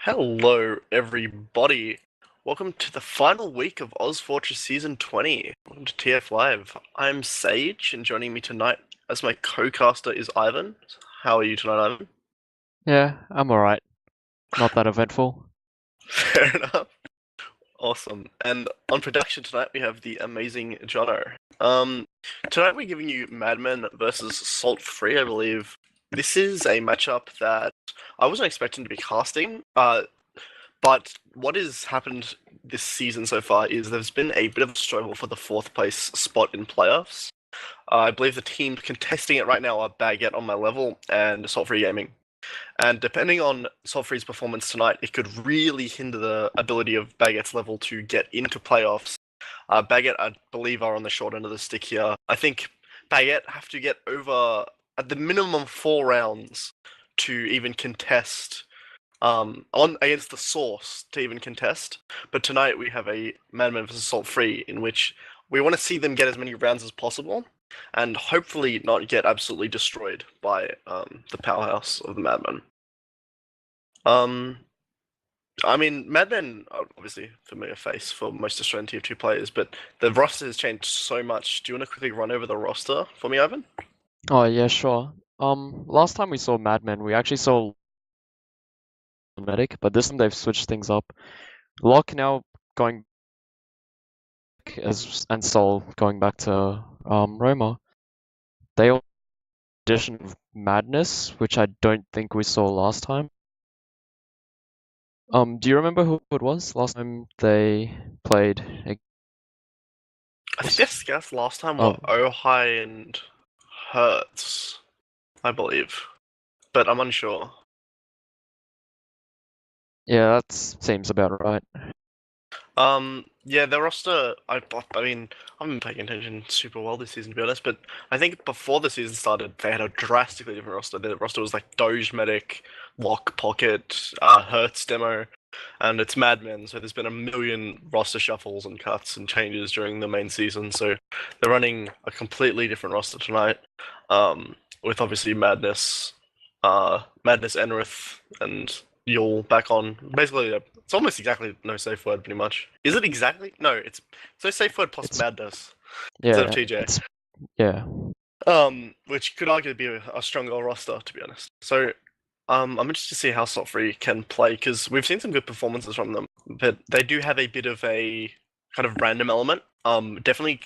Hello, everybody. Welcome to the final week of ozfortress Season 20. Welcome to TF Live. I'm Sage, and joining me tonight as my co-caster is Ivan. How are you tonight, Ivan? Yeah, I'm alright. Not that eventful. Fair enough. Awesome. And on production tonight, we have the amazing Johno. Tonight we're giving you Madmen versus Salt Free, I believe. This is a matchup that I wasn't expecting to be casting. But what has happened this season so far is there's been a bit of a struggle for the fourth place spot in playoffs. I believe the team contesting it right now are Baguette on my level and Salt Free Gaming. And depending on Salt Free's performance tonight, it could really hinder the ability of Baguette's level to get into playoffs. Baguette, I believe, are on the short end of the stick here. I think Baguette have to get over, at the minimum, 4 rounds to even contest on against the source to even contest. But tonight we have a Madman vs Salt Free in which we want to see them get as many rounds as possible, and hopefully not get absolutely destroyed by the powerhouse of the Madman. Um, I mean, Madmen are obviously a familiar face for most Australian Tier 2 players, but the roster has changed so much. Do you want to quickly run over the roster for me, Ivan? Oh yeah, sure. Last time we saw Mad Men, we actually saw Medic, but this time they've switched things up. Locke now going as and Sol going back to Roma. They all addition of Madness, which I don't think we saw last time. Do you remember who it was last time they played? I think their scouts last time were Oh, Ojai and Hertz, I believe, but I'm unsure. yeah, that seems about right. Yeah, the roster. I mean, I haven't been paying attention super well this season, to be honest. But I think before the season started, they had a drastically different roster. The roster was like Doge Medic, Lock Pocket, Hertz Demo, and it's Madmen. So there's been a million roster shuffles and cuts and changes during the main season. So they're running a completely different roster tonight, with obviously Madness Enrith, and Yule back on. Basically, it's almost exactly no safe word, pretty much. Is it exactly? No, it's no safe word plus It's Madness instead of yeah, TJ. it's yeah. Which could arguably be a stronger roster, to be honest. So, I'm interested to see how Salt Free can play because we've seen some good performances from them, but they do have a bit of a kind of random element. Definitely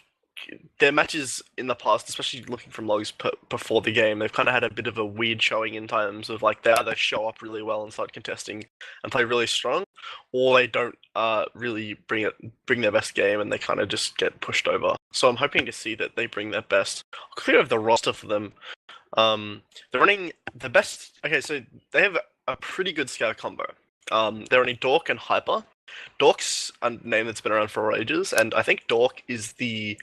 their matches in the past, especially looking from logs before the game, they've kind of had a bit of a weird showing in terms of like they either show up really well and start contesting and play really strong, or they don't really bring their best game and they kind of just get pushed over. So I'm hoping to see that they bring their best. I'll clear of the roster for them. They're running the best. Okay, so they have a pretty good scout combo. They're running Dork and Hyper. Dork's a name that's been around for ages, and I think Dork is the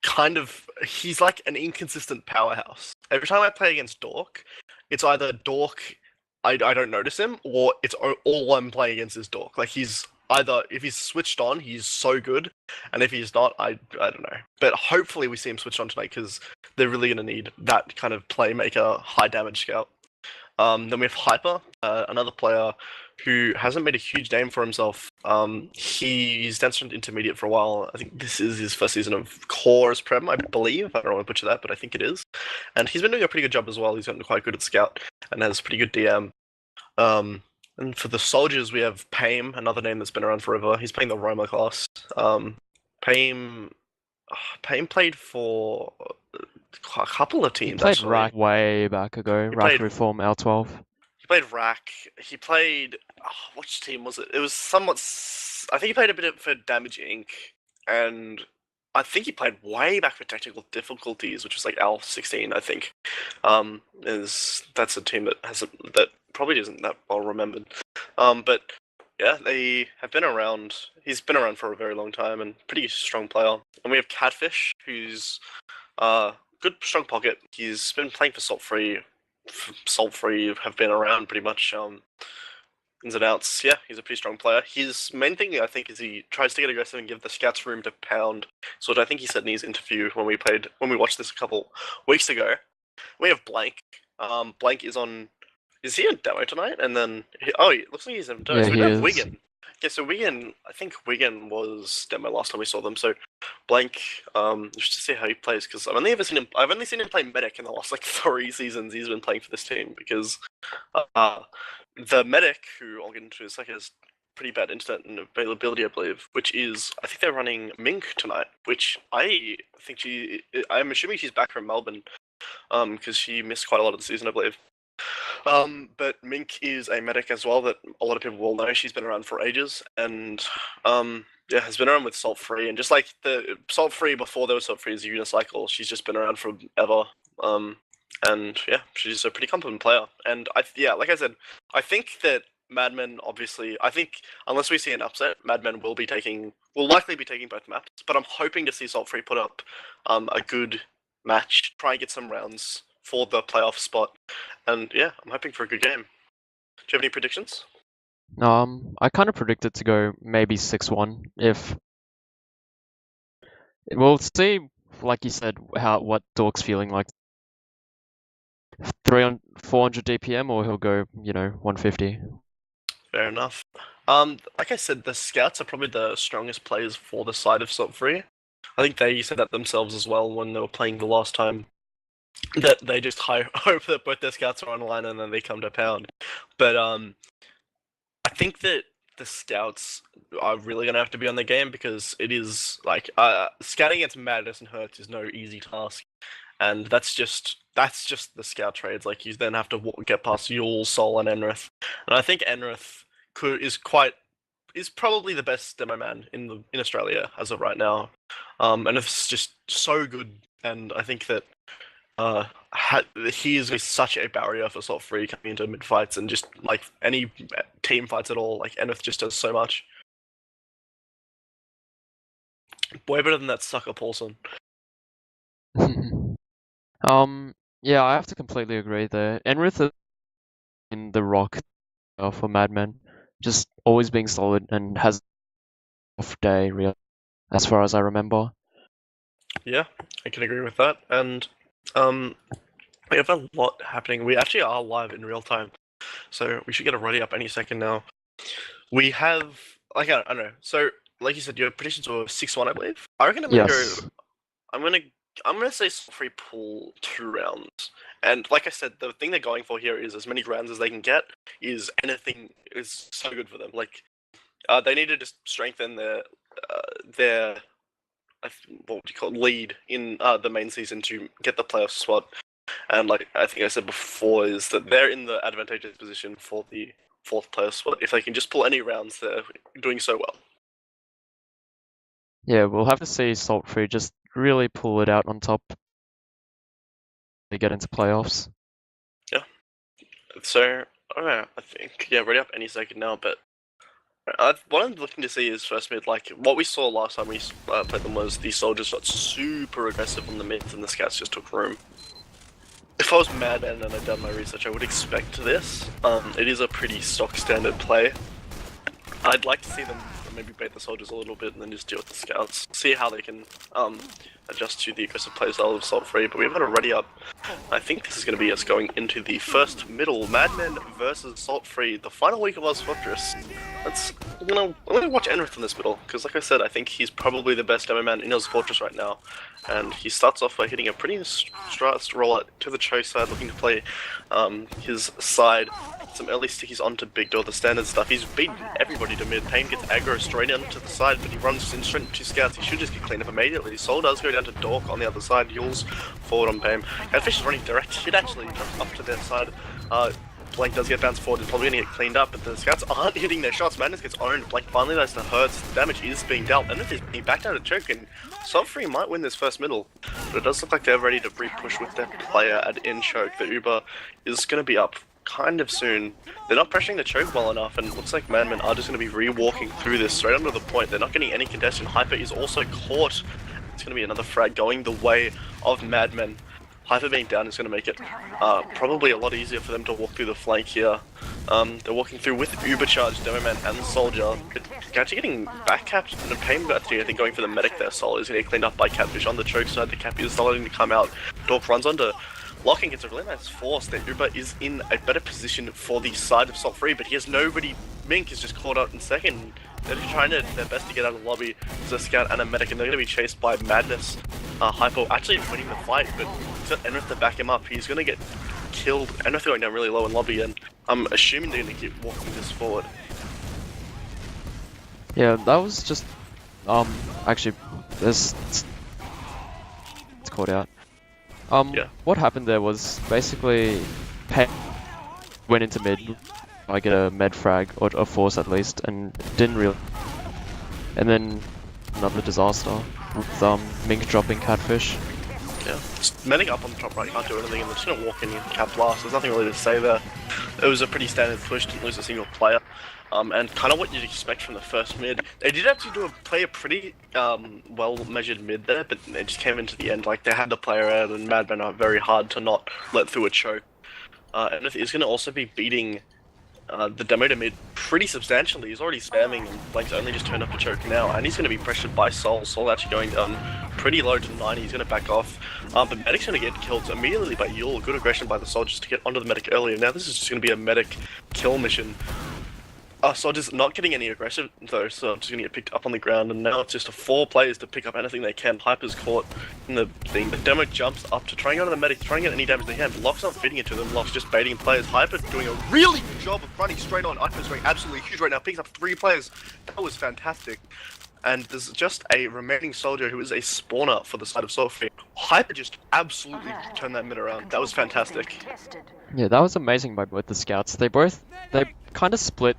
kind of he's like an inconsistent powerhouse. Every time I play against Dork, it's either Dork I don't notice him, or it's all I'm playing against is Dork. Like he's either if he's switched on, he's so good, and if he's not, I don't know. But hopefully we see him switched on tonight because they're really gonna need that kind of playmaker, high damage scout. Then we have Hyper, another player who hasn't made a huge name for himself. He's danced on intermediate for a while. I think this is his first season of core as Prem, I believe. I don't want to butcher that, but I think it is. And he's been doing a pretty good job as well. He's gotten quite good at scout and has pretty good DM. And for the soldiers, we have Pame, another name that's been around forever. He's playing the Roma class. Pame, Pame played for a couple of He teams played actually. Rack way back ago, He Rack played Reform L12. He played Rack. He played. Which team was it? It was somewhat. I think he played a bit for Damage Inc. And I think he played way back for Technical Difficulties, which was like L16. I think. Is that's a team that that probably isn't that well remembered. But yeah, they have been around. He's been around for a very long time and pretty strong player. And we have Catfish, who's good strong pocket. He's been playing for Salt Free have been around pretty much ins and outs. Yeah, he's a pretty strong player. His main thing, I think, is he tries to get aggressive and give the scouts room to pound. So I think he said in his interview when we watched this a couple weeks ago. We have Blank. Blank is on Is he a demo tonight? And then it looks like he's in demo. Yeah, So we he have is. Wigan. Okay, so Wigan, I think Wigan was demo last time we saw them. So Blank, just to see how he plays, because I've only seen him play medic in the last like 3 seasons he's been playing for this team, because the medic, who I'll get into in a second, has pretty bad internet and availability, I believe, which is, I think they're running Mink tonight, which I'm assuming she's back from Melbourne, because she missed quite a lot of the season, I believe. But Mink is a medic as well that a lot of people will know. She's been around for ages, and has been around with Salt Free, and just like the Salt Free before there was Salt Free as a unicycle, she's just been around forever. And yeah, she's a pretty competent player. And like I said, I think that Madmen, obviously, I think unless we see an upset, Madmen will likely be taking both maps. But I'm hoping to see Salt Free put up a good match, try and get some rounds for the playoff spot. And yeah, I'm hoping for a good game. Do you have any predictions? I kind of predicted to go maybe 6-1 if. We'll see, like you said, what Dork's feeling like. 400 DPM, or he'll go, 150. Fair enough. Like I said, the scouts are probably the strongest players for the side of Salt Free. I think they said that themselves as well when they were playing the last time, that they just hope that both their scouts are online and then they come to pound. But I think that the scouts are really going to have to be on the game, because it is like scouting against Madness and Hertz is no easy task, and that's just the scout trades. Like, you then have to get past Yule, Sol, and Enrith, and I think Enrith is probably the best demo man in Australia as of right now. And it's just so good, and I think that he is such a barrier for Salt Free coming into mid fights, and just like any team fights at all. Like, Enrith just does so much. Way better than that sucker Paulson. Yeah, I have to completely agree there. Enrith is in the rock for Madmen, just always being solid and has off day, real, as far as I remember. Yeah, I can agree with that. And we have a lot happening. We actually are live in real time, so we should get a ready up any second now. We have, like, I don't know. So, like you said, your predictions were 6-1, I believe. I reckon I'm gonna Yes. go. I'm gonna say Salt Free pull 2 rounds. And like I said, the thing they're going for here is as many rounds as they can get. Anything is so good for them. Like, they need to just strengthen their what would you call it, lead in the main season to get the playoff spot. And like I think I said before, is that they're in the advantageous position for the 4th playoff spot. If they can just pull any rounds, they're doing so well. Yeah, we'll have to see Salt Free just really pull it out on top. They get into playoffs. Yeah. So, I think, ready up any second now, but what I'm looking to see is first mid, like what we saw last time we played them was the soldiers got super aggressive on the mids and the scouts just took room. If I was Madman and I'd done my research, I would expect this. It is a pretty stock standard play. I'd like to see them maybe bait the soldiers a little bit and then just deal with the scouts. See how they can adjust to the aggressive play style of Salt Free, but we've got a ready up. I think this is going to be us going into the first middle, Madmen versus Salt Free, the final week of Ozfortress. I'm gonna watch Enrith in this middle, because like I said, I think he's probably the best demo man in Ozfortress right now. And he starts off by hitting a pretty straight roll out to the choke side, looking to play his side. Some early stickies onto Big Door, the standard stuff. He's beaten everybody to mid. Pain gets aggro straight onto the side, but he runs in straight to scouts. He should just get cleaned up immediately. Soul does go down to Dork on the other side. Yule's forward on Pain. Catfish is running direct. Should actually jump up to their side. Blank does get bounced forward. He's probably going to get cleaned up, but the scouts aren't hitting their shots. Madness gets owned. Blank finally does the hurts. The damage is being dealt, and this is being backed out of choke, and Salt Free might win this first middle. But it does look like they're ready to re-push with their player at in choke. The Uber is going to be up kind of soon. They're not pressuring the choke well enough, and it looks like Madmen are just going to be re-walking through this straight under the point. They're not getting any contestation. Hyper is also caught. It's going to be another frag going the way of Madmen. Hyper being down is going to make it probably a lot easier for them to walk through the flank here. They're walking through with Ubercharge, Demoman, and Soldier. It's actually getting back-capped, and the Pain actually, I think, going for the medic there. Sol is going to get cleaned up by Catfish on the choke side. The Cappy is starting to come out. Dork runs onto Locking gets a really nice force there. Uber is in a better position for the side of Salt Free, but he has nobody. Mink is just caught out in second. They're trying their best to get out of the lobby. There's a scout and a medic, and they're going to be chased by Madness. Hypo actually winning the fight, but he's got Enrith to back him up. He's going to get killed. Enrith going down really low in lobby, and I'm assuming they're going to keep walking this forward. Yeah, that was just actually this it's caught out. Yeah. What happened there was basically Pay went into mid, I get a med frag or a force at least, and didn't really. And then another disaster with Mink dropping catfish. Yeah, just medic up on the top right, can't do anything, and they're just gonna walk in and cap blast. There's nothing really to say there. It was a pretty standard push, didn't lose a single player. And kind of what you'd expect from the first mid. They did actually play a pretty well-measured mid there, but it just came into the end. Like, they had the player out, and Madmen are very hard to not let through a choke. And he's going to also be beating the demo to mid pretty substantially. He's already spamming, and Blank's only just turned up to choke now, and he's going to be pressured by Sol. Sol actually going down pretty low to 90. He's going to back off. But Medic's going to get killed immediately by Yule. Good aggression by the soldiers to get onto the medic earlier. Now this is just going to be a medic kill mission. Soldier's not getting any aggressive though, so I'm just gonna get picked up on the ground, and now it's just 4 players to pick up anything they can. Hyper's caught in the thing. The demo jumps up to try and go to the medic, try and get any damage they can, but Locke's not fitting it to them. Locke's just baiting players. Hyper doing a really good job of running straight on. Hyper's going absolutely huge right now, picks up 3 players. That was fantastic. And there's just a remaining soldier who is a spawner for the side of Sophie. Hyper just absolutely turned that mid around. That was fantastic. Yeah, that was amazing by both the scouts. They kind of split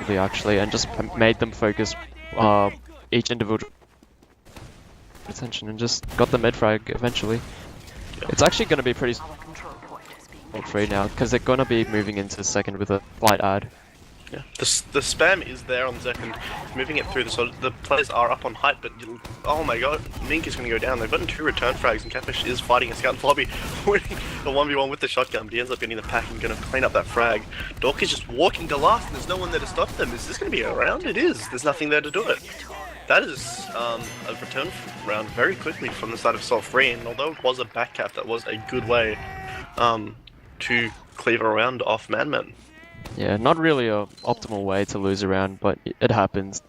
actually, and just made them focus each individual attention and just got the mid frag eventually. Yeah. It's actually going to be pretty free now because they're going to be moving into second with a slight ad. Yeah, the spam is there on second, moving it through the players are up on height, but oh my god, Mink is going to go down. They've gotten 2 return frags, and Catfish is fighting a scout in the lobby, winning the 1v1 with the shotgun, but he ends up getting the pack and going to clean up that frag. Dork is just walking to last, and there's no one there to stop them. Is this going to be a round? It is. There's nothing there to do it. That is a return round very quickly from the side of Salt Free, and although it was a back cap, that was a good way to cleave a round off Madman. Yeah, not really a optimal way to lose a round, but it happens.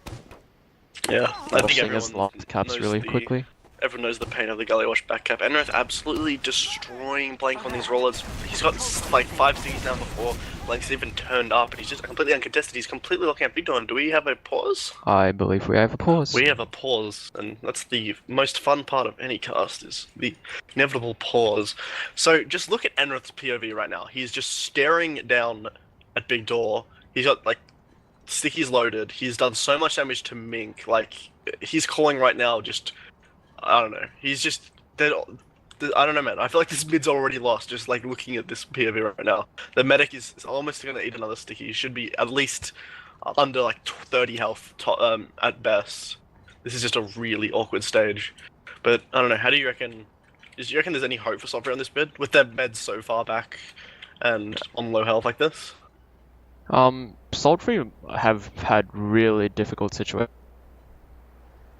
Yeah, I think everyone locked caps really quickly. Everyone knows the pain of the Gullywash back cap. Enrith absolutely destroying Blank on these rollers. He's got like 5 stickies now before Blank's even turned up, and he's just completely uncontested. He's completely looking at Big Don. Do we have a pause? I believe we have a pause. We have a pause, and that's the most fun part of any cast, is the inevitable pause. So just look at Enrith's POV right now. He's just staring down at Big Door. He's got like stickies loaded. He's done so much damage to Mink. Like, he's calling right now. Just, I don't know. He's just, I don't know, man. I feel like this mid's already lost. Just like looking at this POV right now, the medic is almost gonna eat another sticky. He should be at least under like 30 health at best. This is just a really awkward stage. But I don't know. How do you reckon? Do you reckon there's any hope for Software on this mid with their meds so far back and on low health like this? Sultry have had really difficult situations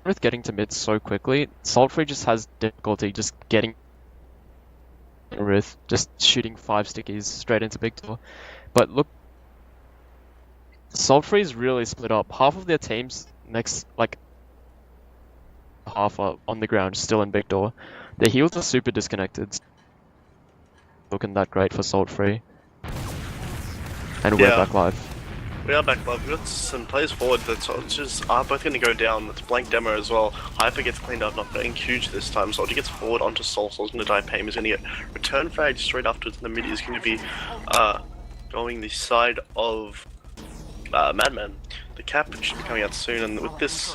with getting to mid so quickly. Sultry just has difficulty just getting with just shooting 5 stickies straight into Big Door. But look, Sultry is really split up. Half of their teams next, like, half are on the ground still in Big Door. Their heals are super disconnected. Looking that great for Sultry. And we're back live. We are back live. We've got some players forward that just are both going to go down. It's blank demo as well. Hyper gets cleaned up, not being huge this time. Soldier gets forward onto Sol. Sol's going to die. Payne is going to get return frag straight afterwards. The mid is going to be going the side of Madman. The cap should be coming out soon, and with this,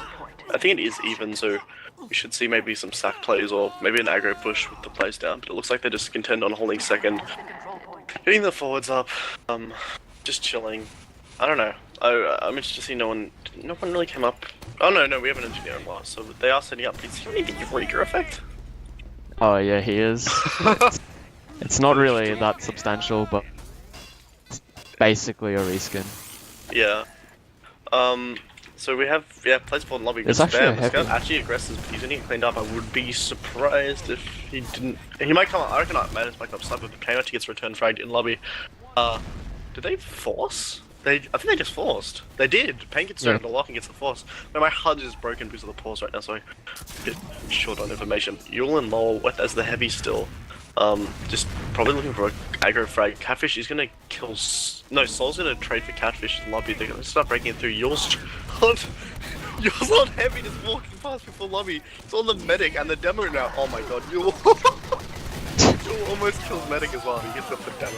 I think it is even, so we should see maybe some sack plays or maybe an aggro push with the plays down. But it looks like they're just content on holding second. Getting the forwards up, just chilling. I don't know. I'm interested to see no one really came up. Oh no, we have an engineer in last, so they are setting up. Is he only the Eureka effect? Oh yeah, he is. It's not really that substantial, but it's basically a reskin. Yeah. So we have, plays for lobby. It's actually a This heavy. guy's actually aggressive, but he's gonna get cleaned up. I would be surprised if he didn't. He might come out. I reckon I made his back up sniper, but Pain actually gets return fragged in lobby. Did they force? I think they just forced. They did. Pain gets turned to lock and gets the force. But my HUD is broken because of the pause right now, so I'm a bit short on information. Yule and Lol as the heavy still. Just probably looking for a aggro frag. Catfish is gonna kill. No, Soul's gonna trade for Catfish in lobby. They're gonna start breaking it through. Yule's on heavy, just walking past before lobby. It's on the medic and the demo now. Oh my god, Yule. Yule almost kills medic as well. He gets up the demo.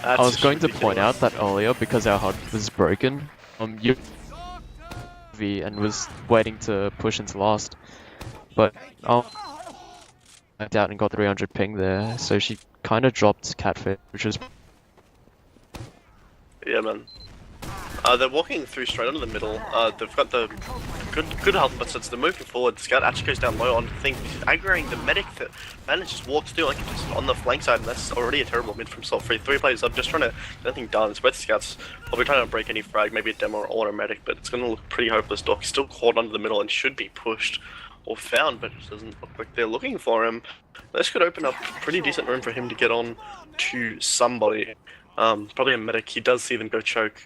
I was going to point out that earlier because our HUD was broken. You and was waiting to push into last, but went out and got 300 ping there, so she kind of dropped Catfish, which was. Yeah, man. They're walking through straight onto the middle. They've got the good health, but since they're moving forward, the scout actually goes down low on the thing, aggroing the medic that man just walks through like just on the flank side, and that's already a terrible mid from Salt Free. 3 players up, just trying to get nothing done. It's both scouts probably trying to break any frag, maybe a demo or automatic, but it's going to look pretty hopeless. Doc still caught onto the middle and should be pushed or found, but it doesn't look like they're looking for him. This could open up pretty decent room for him to get on to somebody. Probably a medic. He does see them go choke,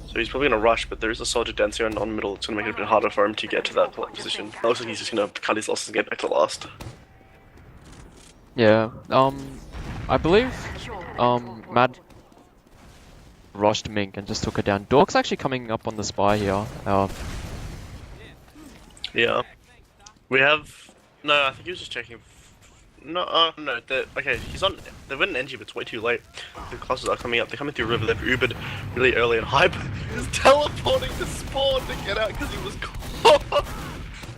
so he's probably gonna rush. But there is a soldier dancer on middle. It's gonna make it a bit harder for him to get to that position. It looks like he's just gonna cut his losses and get back to last. Yeah. I believe Mad rushed Mink and just took her down. Dork's actually coming up on the spy here. Yeah. We have no. I think he was just checking. No, no. Okay, he's on. They went an NG, but it's way too late. The classes are coming up. They're coming through river. They've Ubered really early, and Hype is teleporting to spawn to get out because he was caught.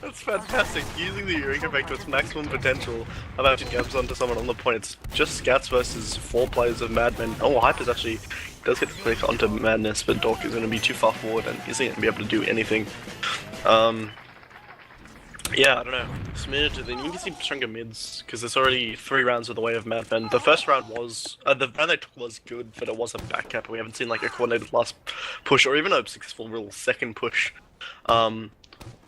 That's fantastic. Using the Eureka effect to its maximum potential. I've actually gabs onto someone on the point. It's just scouts versus 4 players of Madmen. Oh, Hype is actually does get the click onto Madness, but Dork is going to be too far forward and isn't going to be able to do anything. Yeah, I don't know. They need to see stronger mids, because there's already 3 rounds of the way of Madmen. The first round was, the round they took was good, but it was a back cap. We haven't seen like a coordinated last push, or even a successful real second push, out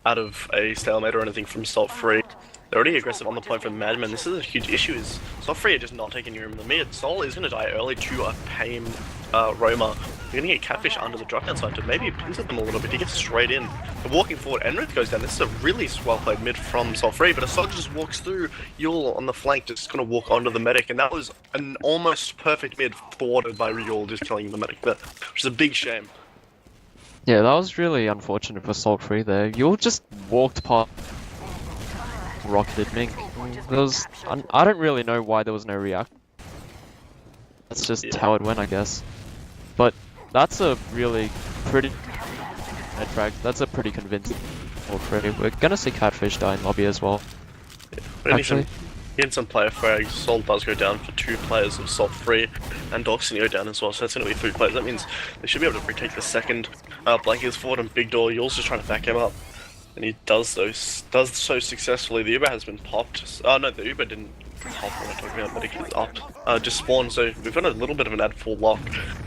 of a stalemate or anything from Salt Free. They're already aggressive on the point from Madmen. This is a huge issue, is Salt Free are just not taking room in the mid. Sol is going to die early to a Pain Roma. You're going to get Catfish under the drop down side to maybe pins at them a little bit. He gets straight in. They're walking forward. Enrith goes down. This is a really well played mid from Salt Free, but a soldier just walks through. Yule on the flank just going to walk onto the medic, and that was an almost perfect mid thwarted by Yule just killing the medic there, which is a big shame. Yeah, that was really unfortunate for Salt Free there. Yule just walked past. Rocketed Mink. I don't really know why there was no react. That's just how it went, I guess. But that's a really pretty head frag. That's a pretty convincing Salt Free. We're gonna see Catfish die in lobby as well. Yeah, actually, getting some player frags. Sol does go down for 2 players of Salt Free, and Dork's gonna go down as well. So that's gonna be 3 players. That means they should be able to retake the second. Blank is forward and Big Door. Yule's just trying to back him up. And he does so successfully. The Uber has been popped. Oh no, the Uber didn't pop when I'm talking about medic is up. Just spawned, so we've got a little bit of an ad full lock,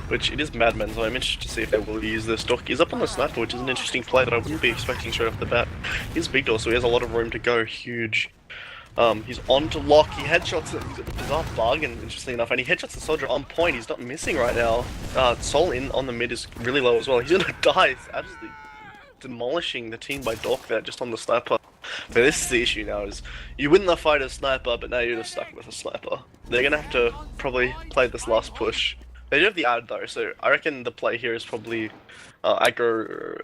which it is Madmen, so I'm interested to see if they will use this. Doc is up on the sniper, which is an interesting play that I wouldn't be expecting straight off the bat. He's Big Door, so he has a lot of room to go, huge. He's on to lock, he headshots it, he's got the bizarre bargain, interestingly enough, and he headshots the soldier on point. He's not missing right now. Sol in on the mid is really low as well. He's gonna die. It's absolutely demolishing the team by Doc there just on the sniper. But this is the issue now, is you win the fight as sniper, but now you're just stuck with a sniper. They're gonna have to probably play this last push. They do have the ad though, so I reckon the play here is probably aggro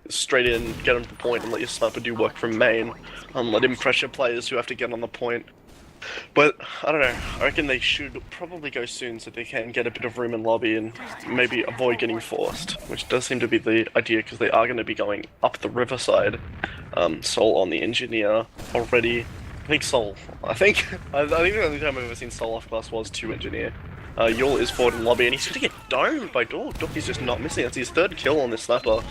straight in, get him to the point and let your sniper do work from main. Let him pressure players who have to get on the point. But, I don't know, I reckon they should probably go soon so they can get a bit of room in lobby and maybe avoid getting forced, which does seem to be the idea because they are going to be going up the riverside. Sol on the engineer already. I think I think the only time I've ever seen Sol off class was 2 engineer. Yule is forward in lobby and he's going to get domed by Dork. Dork is just not missing. That's his 3rd kill on this sniper.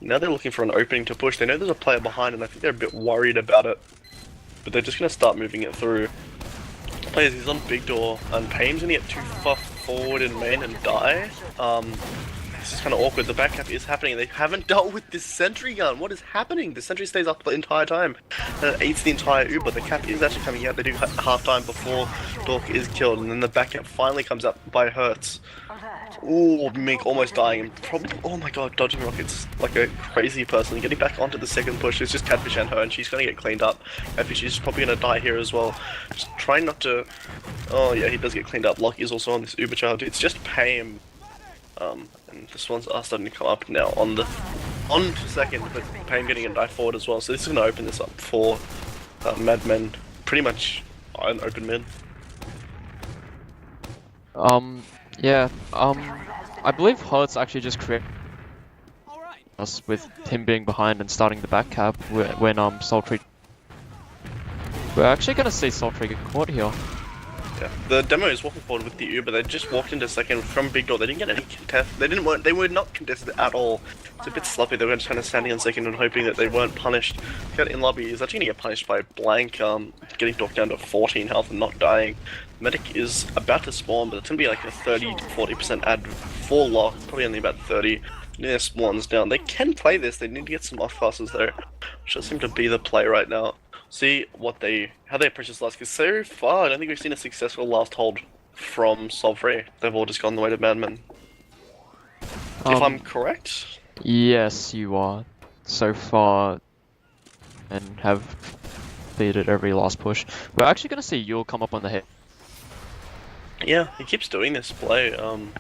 Now they're looking for an opening to push. They know there's a player behind and I think they're a bit worried about it. But they're just going to start moving it through. Players, he's on Big Door, and Pain's gonna get too far forward in main and die. This is kind of awkward. The back cap is happening. They haven't dealt with this sentry gun. What is happening? The sentry stays up the entire time. And it eats the entire Uber. The cap is actually coming out. They do half time before Dork is killed. And then the back cap finally comes up by Hertz. Ooh, Mink almost dying. And probably, oh my god, dodging rockets like a crazy person. Getting back onto the second push. It's just Catfish and her, and she's going to get cleaned up. Catfish is probably going to die here as well. Just trying not to... Oh yeah, he does get cleaned up. Lockie is also on this Uber child. It's just Pam. And the Swans are starting to come up now on the second, but Payne getting a dive forward as well. So this is going to open this up for Madmen. Pretty much an open mid. Yeah. I believe Hertz actually just created us with him being behind and starting the back cap when Sultry. We're actually going to see Sultry get caught here. Yeah. The demo is walking forward with the Uber. They just walked into second from Big Door. They didn't get any contest. They were not contested at all. It's a bit sloppy. They were just kind of standing on second and hoping that they weren't punished. Got in lobby is actually going to get punished by Blank, getting knocked down to 14 health and not dying. Medic is about to spawn, but it's going to be like a 30 to 40% ad for lock. Probably only about 30. Near spawns down. They can play this. They need to get some off classes though, which does seem to be the play right now. See how they approach this last, because so far I don't think we've seen a successful last hold from Solfree. They've all just gone the way to Madman. If I'm correct? Yes, you are. So far, and have beaten every last push. We're actually going to see Yule come up on the hit. Yeah, he keeps doing this play, and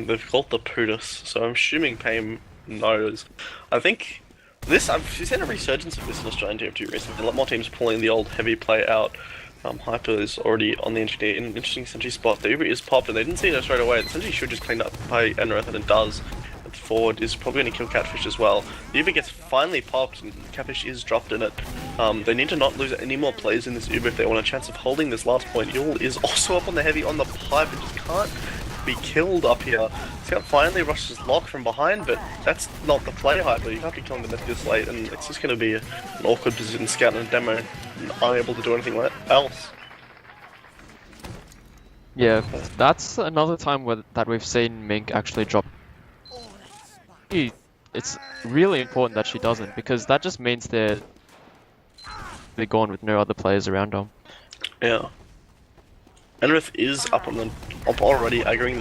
they've called the Pootus, so I'm assuming Payne knows. I think... I've seen a resurgence of this in Australian TF2 recently. A lot more teams pulling the old heavy play out. Hyper is already on the engineer in an interesting sentry spot. The Uber is popped and they didn't see it straight away. The sentry should just clean up by Enrith, and it does. The forward is probably going to kill Catfish as well. The Uber gets finally popped and Catfish is dropped in it. They need to not lose any more plays in this Uber if they want a chance of holding this last point. Yule is also up on the heavy on the pipe and just can't be killed up here. Scout finally rushes Lock from behind, but that's not the play Hyper. You can't be killing the mid this late, and it's just going to be an awkward position. Scout and Demo unable to do anything else. Yeah, that's another time that we've seen Mink actually drop. It's really important that she doesn't, because that just means they're gone with no other players around them. Yeah. Enrith is up already, aggroing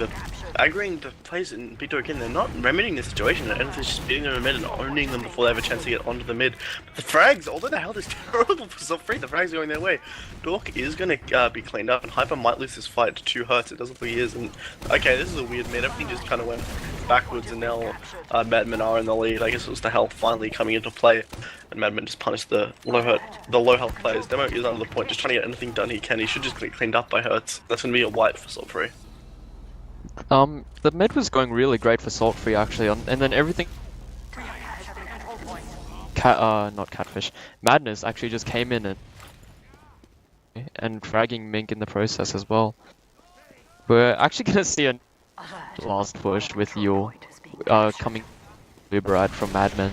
the players in B2 again. They're not remedying the situation. Enrith is just beating them in mid and owning them before they have a chance to get onto the mid. But the frags, although the health is terrible for Self-Free, the frags are going their way. Dork is going to be cleaned up, and Hyper might lose this fight to 2 Hertz. It doesn't look like he is. And okay, this is a weird mid. Everything just kind of went backwards, and now Madmen are in the lead. I guess it was the health finally coming into play, and Madmen just punished the low health players. Demo is under the point, just trying to get anything done he can. He should just get cleaned up by Hertz. That's going to be a white for Salt-Free. The mid was going really great for Salt-Free actually, and then everything... not Catfish. Madness actually just came in and fragging Mink in the process as well. We're actually going to see a last push with Yule coming Uberad from Madman.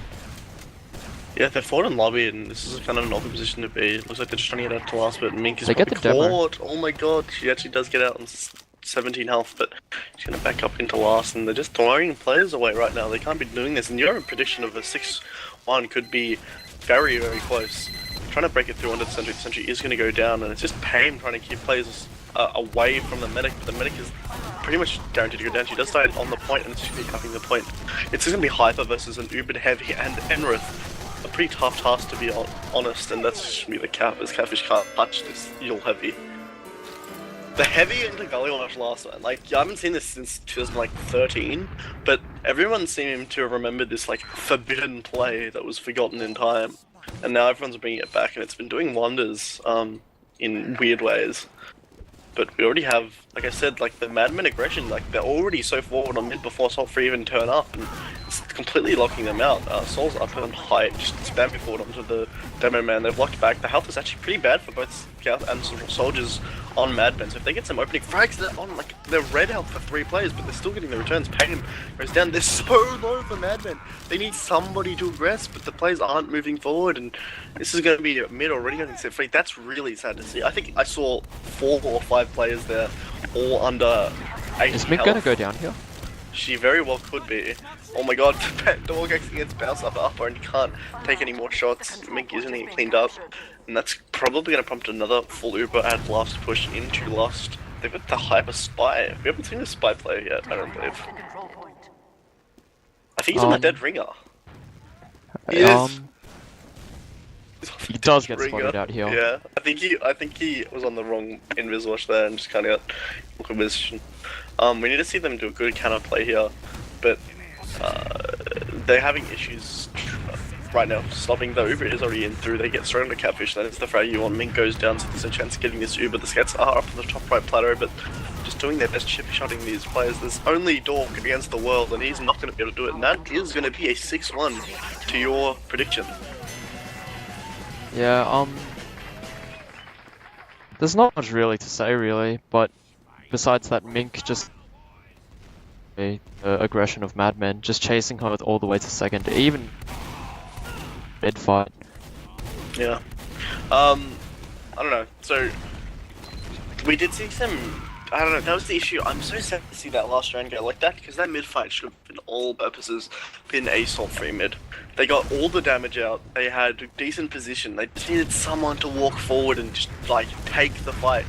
Yeah, they're forward in lobby, and this is kind of an awkward position to be. Looks like they're just trying to get out to last, but Mink is probably caught. Oh my god, she actually does get out on 17 health, but she's going to back up into last, and they're just throwing players away right now. They can't be doing this, and your prediction of a 6-1 could be very, very close. Trying to break it through onto the sentry. The sentry is going to go down, and it's just Payne trying to keep players away from the medic, but the medic is pretty much guaranteed to go down. She does die on the point, and it's just going to be cupping the point. It's just going to be Hyper versus an Uber Heavy and Enrith. A pretty tough task to be honest, and that's just going to be the cap, as Catfish can't touch this Yule Heavy. The Heavy into Gullywash last one, like, I haven't seen this since 2013, but everyone seemed to have remembered this, like, forbidden play that was forgotten in time. And now everyone's bringing it back, and it's been doing wonders, in weird ways. But we already have, like I said, like, the Madman aggression, like, they're already so forward on mid before Salt-Free even turn up, and it's completely locking them out. Soul's up on height, just spamming forward onto the Demo Man. They've locked back. The health is actually pretty bad for both Scout and Soldiers on Madman, so if they get some opening frags, they're on, like, they're red health for 3 players, but they're still getting the returns. Payne goes down. They're so low for Madman. They need somebody to aggress, but the players aren't moving forward, and this is going to be a mid already on Set-Free. That's really sad to see. I think I saw 4 or 5 players there, all under 8 Is Mink going to go down here? She very well could be. Oh my god, the wall gets bounced up and he can't take any more shots. Mink isn't getting cleaned up. And that's probably going to prompt another full Uber at last push into last. They've got the hyper spy. We haven't seen the spy player yet, I don't believe. I think he's on the dead ringer. He is. He does get spotted out here. Yeah, I think he was on the wrong invis there and just kind of got a position. We need to see them do a good counter play here, but they're having issues right now. Stopping the Uber is already in through. They get straight into catfish. Then it's the frag on. Mink goes down, so there's a chance of getting this Uber. The scouts are up on the top right plateau, but just doing their best chip shotting these players. There's only Dork against the world, and he's not going to be able to do it. And that is going to be a 6-1 to your prediction. Yeah, there's not much really to say, really, but besides that, Mink just the aggression of Madmen, just chasing her all the way to second, even mid fight. Yeah. I don't know. So we did see some. I don't know. That was the issue. I'm so sad to see that last round go like that because that mid fight should have been all purposes been a salt-free mid. They got all the damage out. They had decent position. They just needed someone to walk forward and just like take the fight.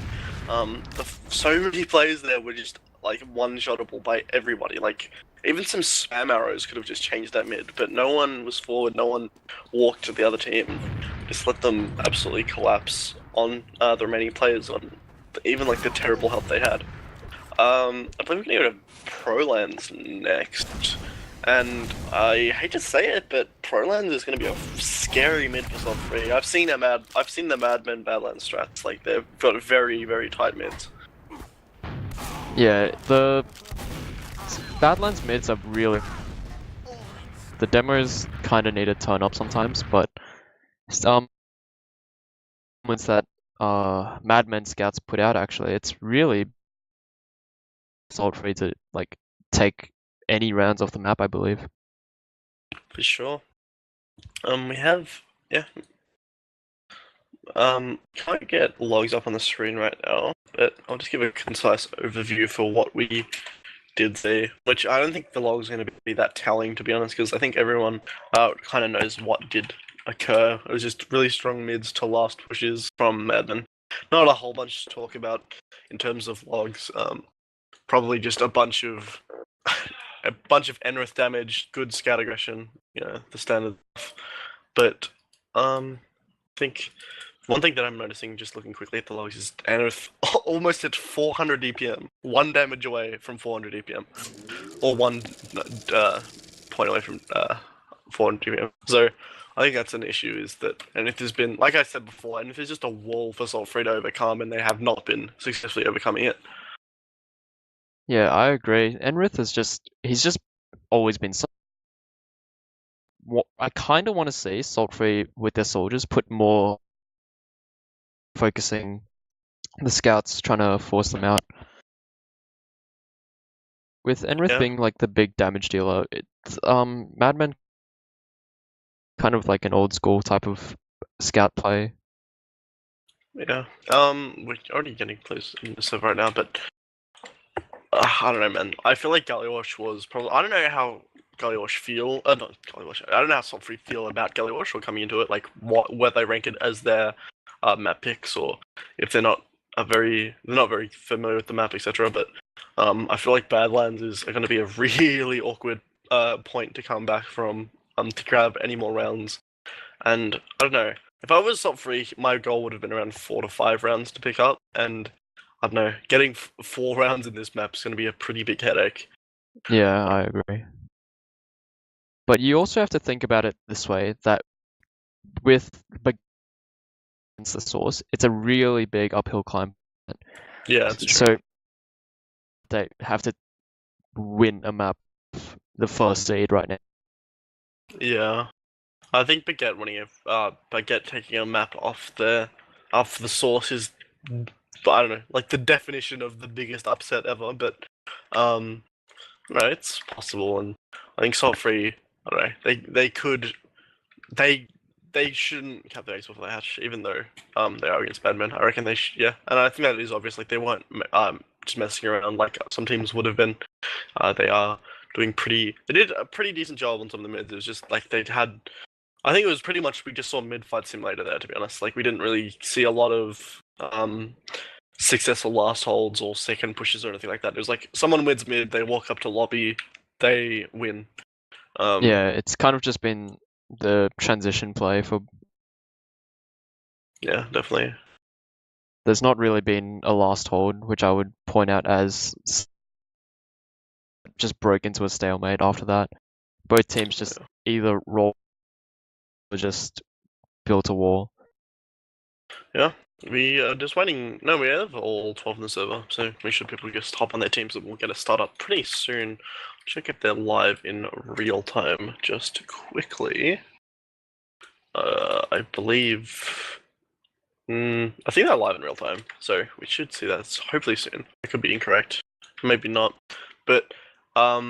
So many players there were just like one-shottable by everybody. Like even some spam arrows could have just changed that mid, but no one was forward. No one walked to the other team. Just let them absolutely collapse on the remaining players on even like the terrible health they had. I believe we're gonna go to Prolands next. And I hate to say it, but Prolands is going to be a scary mid for Salt 3. I've seen the Madmen Badlands strats. Like they've got very, very tight mids. Yeah, the Badlands mids are really. The demos kind of need to turn up sometimes, but moments that Madmen scouts put out actually, it's really Salt 3 to like take any rounds off the map, I believe. For sure. We have can't get logs up on the screen right now, but I'll just give a concise overview for what we did see, which I don't think the log's going to be that telling, to be honest, because I think everyone kind of knows what did occur. It was just really strong mids to last pushes from Madden. Not a whole bunch to talk about in terms of logs. Probably just a bunch of Enrith damage, good scout aggression, the standard stuff. But I think one thing that I'm noticing, just looking quickly at the logs, is Enrith almost at 400 DPM, one damage away from 400 DPM, or one point away from 400 DPM. So I think that's an issue, is that Enrith has been, like I said before, Enrith is just a wall for Salt 3 to overcome, and they have not been successfully overcoming it. Yeah, I agree. Enrith he's just always been so. What I kind of want to see Salt 3 with their soldiers put more focusing the scouts, trying to force them out. With Enrith being like the big damage dealer, it's Madmen kind of like an old school type of scout play. Yeah. We're already getting close in this right now, but I don't know, man. I feel like Gullywash was probably. I don't know how Gullywash feel. Not Gullywash. I don't know how Salt 3 feel about Gullywash or coming into it. Like where they rank it as their map picks, or if they're not very familiar with the map, etc. But I feel like Badlands is going to be a really awkward point to come back from to grab any more rounds. And I don't know. If I was Salt 3, my goal would have been around 4 to 5 rounds to pick up, and I don't know, getting 4 rounds in this map is going to be a pretty big headache. Yeah, I agree. But you also have to think about it this way, that with against the source, it's a really big uphill climb. Yeah, that's true. So they have to win a map, the first seed right now. Yeah. I think Baguette taking a map off the source is, I don't know, like the definition of the biggest upset ever, but no, it's possible, and I think Salt 3, I don't know, they shouldn't cap their eggs before they hatch, even though they are against Badmen. I reckon they should, yeah, and I think that is obvious. Like they weren't just messing around like some teams would have been. They are doing pretty. They did a pretty decent job on some of the mids. It was just like they had. I think it was pretty much we just saw mid fight simulator there. To be honest, like we didn't really see a lot of successful last holds or second pushes or anything like that. It was like someone wins mid, they walk up to lobby, they win. Yeah, it's kind of just been the transition play for. Yeah, definitely. There's not really been a last hold, which I would point out as just broke into a stalemate after that. Both teams just either roll or just built a wall. Yeah, we are just waiting. No, we have all 12 in the server, so make sure people just hop on their teams and we'll get a start up pretty soon. Check if they're live in real time just quickly. I believe. I think they're live in real time, so we should see that hopefully soon. I could be incorrect, maybe not, but I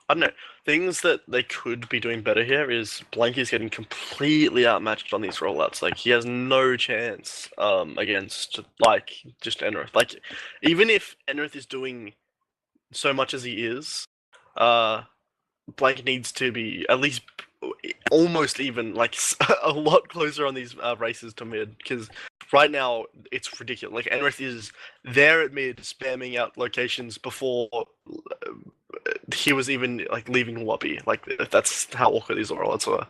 don't know. Things that they could be doing better here is Blanky's getting completely outmatched on these rollouts. Like he has no chance against like just Enrith. Like even if Enrith is doing so much as he is, Blank needs to be at least almost even, like a lot closer on these races to mid, because right now it's ridiculous. Like Enrith is there at mid, spamming out locations before he was even like leaving lobby. Like that's how awkward these rollouts are.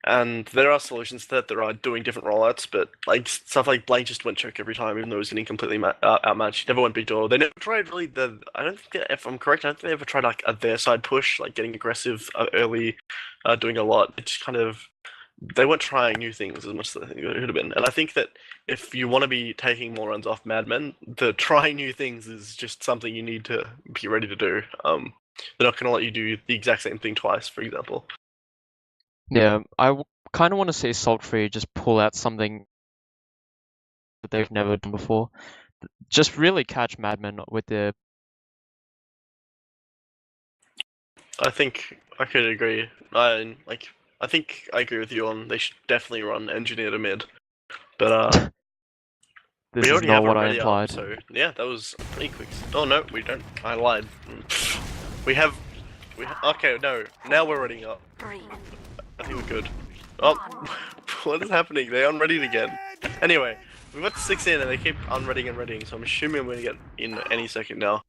And there are solutions to that. There are doing different rollouts, but like stuff like Blank just went choke every time, even though he was getting completely outmatched. He never went big door. They never tried really the. I don't think if I'm correct, I don't think they ever tried like a their side push, like getting aggressive early, doing a lot. It's kind of they weren't trying new things as much as I think it would have been. And I think that if you want to be taking more runs off Madmen, the trying new things is just something you need to be ready to do. They're not going to let you do the exact same thing twice, for example. Yeah, I kind of want to see Salt Free just pull out something that they've never done before. Just really catch Madmen with their. I think I could agree. I think I agree with you on they should definitely run engineer to mid, but This we is already not have what it I ready implied. up, so yeah, that was pretty quick. Oh no, we don't. I lied. We have. Okay, no. Now we're ready up. I think we're good. Oh, what is happening? They unreadied again. Anyway, we've got 6 in and they keep unreadying and readying, so I'm assuming we're gonna get in any second now.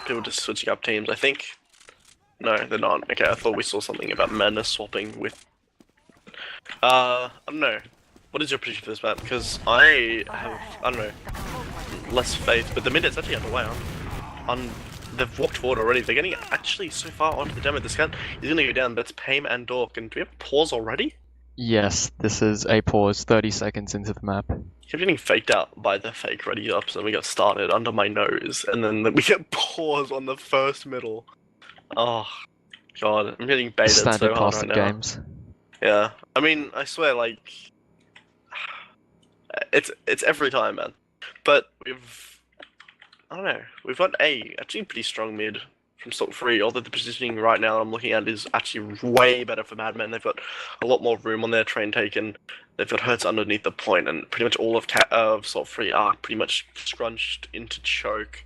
People just switching up teams, I think. No, they're not. Okay, I thought we saw something about Madness swapping with. I don't know. What is your prediction for this map? Because I have, I don't know, less faith. But the minute's actually underway. They've walked forward already. They're getting actually so far onto the demo. The scout is going to go down, but it's Pame and Dork. And do we have pause already? Yes, this is a pause 30 seconds into the map. Kept getting faked out by the fake ready ups, and we got started under my nose, and then we get pause on the first middle. Oh, God, I'm getting baited Standard so hard right classic now. games. Yeah, I mean, I swear, like, it's every time, man. But I don't know, we've got actually pretty strong mid from Salt Free, although the positioning right now I'm looking at is actually way better for Madmen. They've got a lot more room on their train taken. They've got Hertz underneath the point, and pretty much all of Salt Free are pretty much scrunched into choke.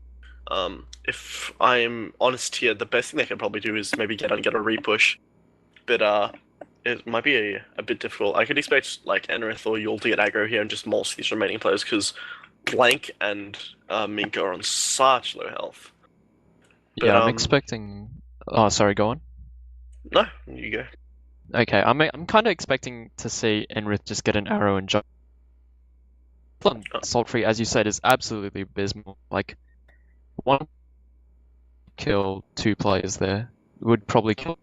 If I'm honest here, the best thing they could probably do is maybe get a repush. But it might be a bit difficult. I could expect like Enrith or Yul to get aggro here and just mulch these remaining players, because Blank and Minka are on such low health. But, Yeah, I'm expecting. Oh, sorry, go on. No, you go. Okay, I'm kind of expecting to see Enrith just get an arrow and jump. Salt Free, as you said, is absolutely abysmal. Like, one kill 2 players there would probably kill.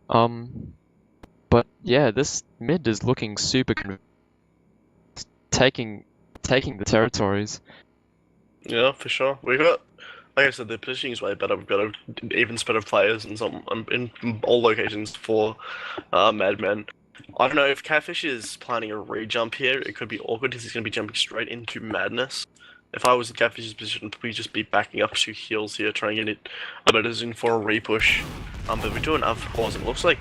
But yeah, this mid is looking super taking the territories. Yeah, for sure. We've got, like I said, the positioning is way better. We've got an even spread of players in all locations for Madmen. I don't know if Catfish is planning a re-jump here. It could be awkward because he's going to be jumping straight into Madness. If I was in Catfish's position, we'd just be backing up 2 heals here, trying to get it a better zone for a re-push. But we do an pause. It looks like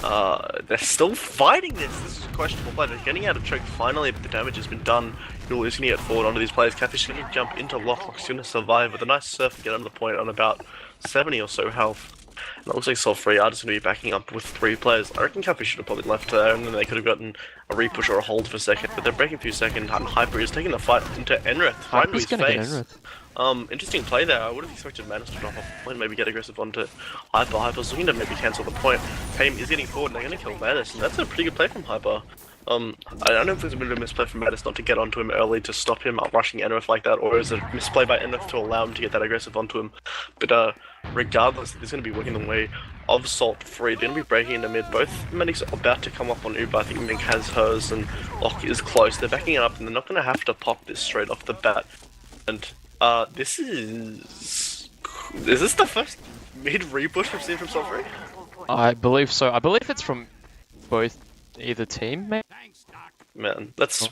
they're still fighting this. This is a questionable play. They're getting out of choke finally, but the damage has been done. Yul is going to get forward onto these players. Catfish is going to jump into lock. Lock's going to survive with a nice surf and get under the point on about 70 or so health. And it looks like Salt Free are just going to be backing up with 3 players. I reckon Catfish should have probably left there and then they could have gotten a repush or a hold for a second. But they're breaking through second and Hyper is taking the fight into Enrith right into his face. Interesting play there. I would have expected Manus to drop off and maybe get aggressive onto Hyper. Hyper's looking to maybe cancel the point. Paim is getting forward and they're going to kill Manus. And that's a pretty good play from Hyper. I don't know if there's a bit of a misplay from Manus not to get onto him early to stop him rushing Enrith like that, or is it a misplay by Enrith to allow him to get that aggressive onto him. But regardless, it's going to be working the way of Salt Free. They're going to be breaking into mid. Both medics are about to come up on Uber. I think Mink has hers and Lock is close. They're backing it up and they're not going to have to pop this straight off the bat. And this is this the first mid repush we've seen from Salt Free? I believe so. I believe it's from both either team, maybe? Man, that's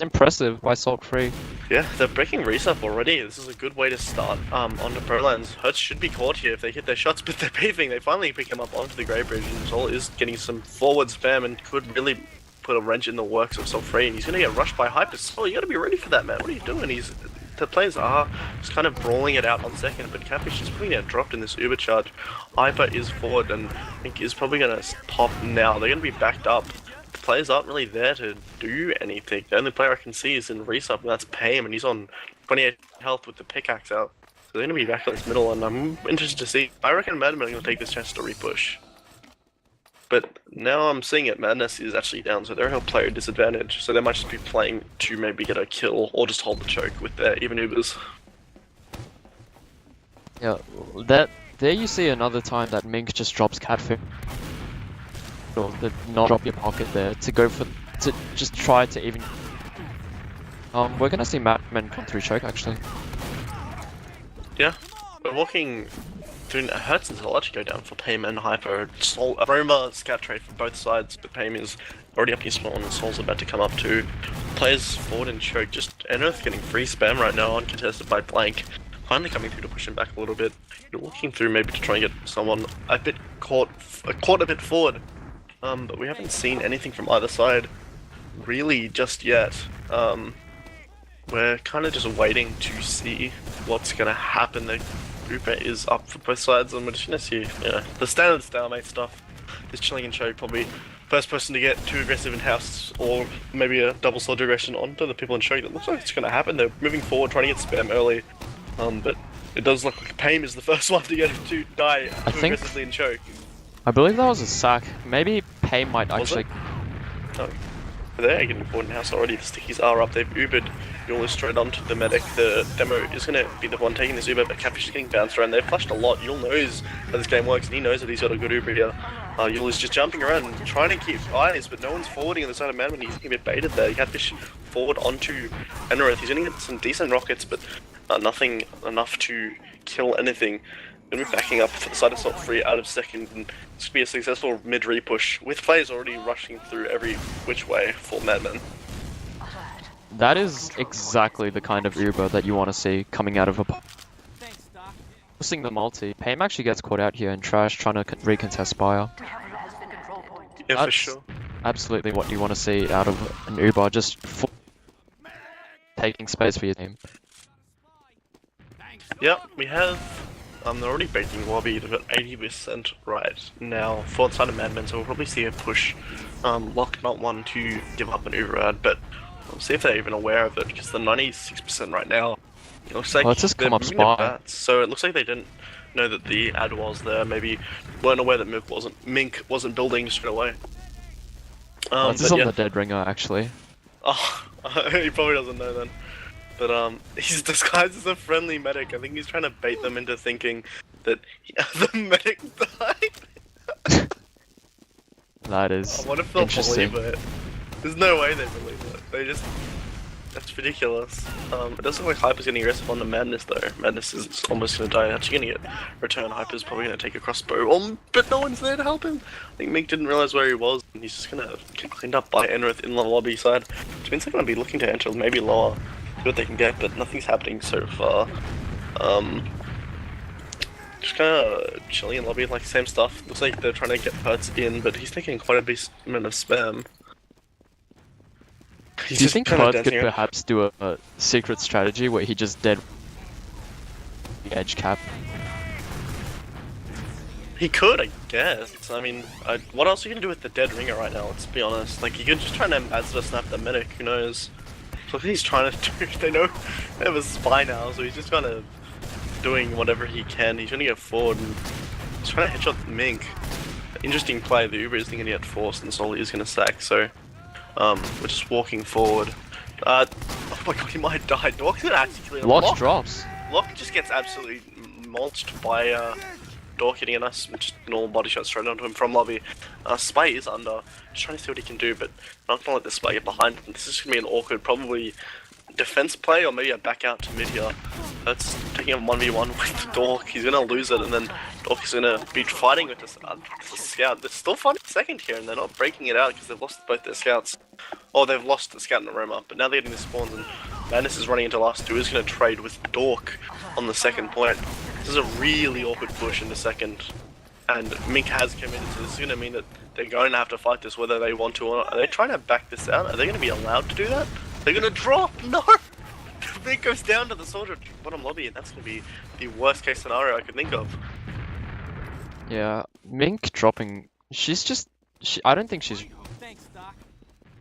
impressive by Salt Free. Yeah, they're breaking Resup already. This is a good way to start on the Badlands. Hurts should be caught here if they hit their shots, but they're paving. They finally pick him up onto the Grey Bridge, and Sol is getting some forward spam and could really put a wrench in the works of Salt Free, and he's going to get rushed by Hyper. Sol, you got to be ready for that, man. What are you doing? The players are just kind of brawling it out on second, but Catfish is probably get dropped in this Uber charge. Hyper is forward and I think is probably going to pop now. They're going to be backed up. The players aren't really there to do anything. The only player I can see is in Resup, and that's Paim, and he's on 28 health with the pickaxe out. So they're going to be back in this middle, and I'm interested to see. I reckon Madman are going to take this chance to repush. But now I'm seeing it, Madness is actually down, so they're a player disadvantage. So they might just be playing to maybe get a kill or just hold the choke with their even Ubers. Yeah, there you see another time that Mink just drops Catfish. Or not drop your pocket there to go for to just try to even. We're gonna see Madman come through choke actually. Yeah, we're walking. It hurts until I'll actually go down for Paim and Hyper. Roma scout trade for both sides, but Paim is already up in spawn and Sol's about to come up too. Players forward and choke, just Enrith getting free spam right now, uncontested by Blank. Finally coming through to push him back a little bit. You're walking through maybe to try and get someone a bit caught a bit forward. But we haven't seen anything from either side really just yet. We're kind of just waiting to see what's gonna happen. The Uber is up for both sides, and we're just gonna see, the standard stalemate stuff. This chilling and choke, probably first person to get too aggressive in house, or maybe a double soldier aggression onto the people in choke. That looks like it's gonna happen. They're moving forward, trying to get spam early, but it does look like Paim is the first one to die too aggressively in choke. I believe that was a sack. Maybe Paim might actually. No. They're getting forward in house already. The stickies are up. They've Ubered Yul straight onto the medic. The demo is going to be the one taking this Uber, but Catfish is getting bounced around. They've flashed a lot. Yul knows how this game works, and he knows that he's got a good Uber here. Yul is just jumping around and trying to keep eyes, but no one's forwarding on the side of Madman. He's getting a bit baited there. Catfish forward onto Enrith. He's going to get some decent rockets, but nothing enough to kill anything. Going to be backing up for the side of Salt Free out of second, and this will be a successful mid repush with players already rushing through every which way for Madman. That is exactly the kind of Uber that you want to see coming out of a forcing the multi. Paim actually gets caught out here in trash trying to recontest Spire. Yeah, That's for sure. Absolutely what you want to see out of an Uber, just taking space for your team. Yep, we have. They're already breaking lobby at about 80% right now for the side of Madman, so we'll probably see a push. Lock not one to give up an Uber ad, but we'll see if they're even aware of it, because the 96% right now, it looks like let's just come up Spy. So it looks like they didn't know that the ad was there, maybe weren't aware that Mink wasn't building straight away. This is on the Dead Ringer, actually. Oh, he probably doesn't know then. But he's disguised as a friendly medic. I think he's trying to bait them into thinking that the medic died. That is I wonder if they'll interesting. believe it. There's no way they believe it. They just... That's ridiculous. It does look like Hyper's getting aggressive on the Madness though. Madness is almost gonna die. Actually gonna get return. Hyper's probably gonna take a crossbow. But no one's there to help him. I think Mink didn't realize where he was, and he's just gonna get cleaned up by Enrith in the lobby side. Which means they're gonna be looking to enter maybe lower. What they can get, but nothing's happening so far. Just kinda chilling in lobby, like same stuff. Looks like they're trying to get Hertz in, but he's taking quite a bit of spam. He's Do you just think kind of Hurt could dancing around. perhaps do a secret strategy where he just dead edge cap? He could, I guess. I mean, what else are you gonna do with the dead ringer right now? Let's be honest. Like, you could just try and Mazda snap the medic. Who knows? So what he's trying to do. They know they have a spy now, so he's just kind of doing whatever he can. He's gonna get forward and he's trying to headshot Mink. Interesting play. The Uber is thinking he had force, and Solly is gonna sack. So, we're just walking forward. Oh my god, he might die. Dork's gonna actually kill him. Lodge drops. Locke just gets absolutely mulched by Dork hitting us, just normal body shot straight onto him from lobby. Spy is under, just trying to see what he can do, but not gonna let the Spy get behind him. This is gonna be an awkward, probably defense play or maybe a back out to mid here. That's taking a 1v1 with Dork. He's gonna lose it, and then Dork is gonna be fighting with this scout. They're still fighting second here, and they're not breaking it out because they've lost both their scouts. Or they've lost the scout and Aroma, but now they're getting the spawns, and Madness is running into last two. Is gonna trade with Dork on the second point. This is a really awkward push in the second, and Mink has committed, so this is gonna mean that they're going to have to fight this whether they want to or not. Are they trying to back this out? Are they gonna be allowed to do that? They're gonna drop! No! Mink goes down to the soldier bottom lobby, and that's gonna be the worst case scenario I could think of. Yeah, Mink dropping. I don't think she's.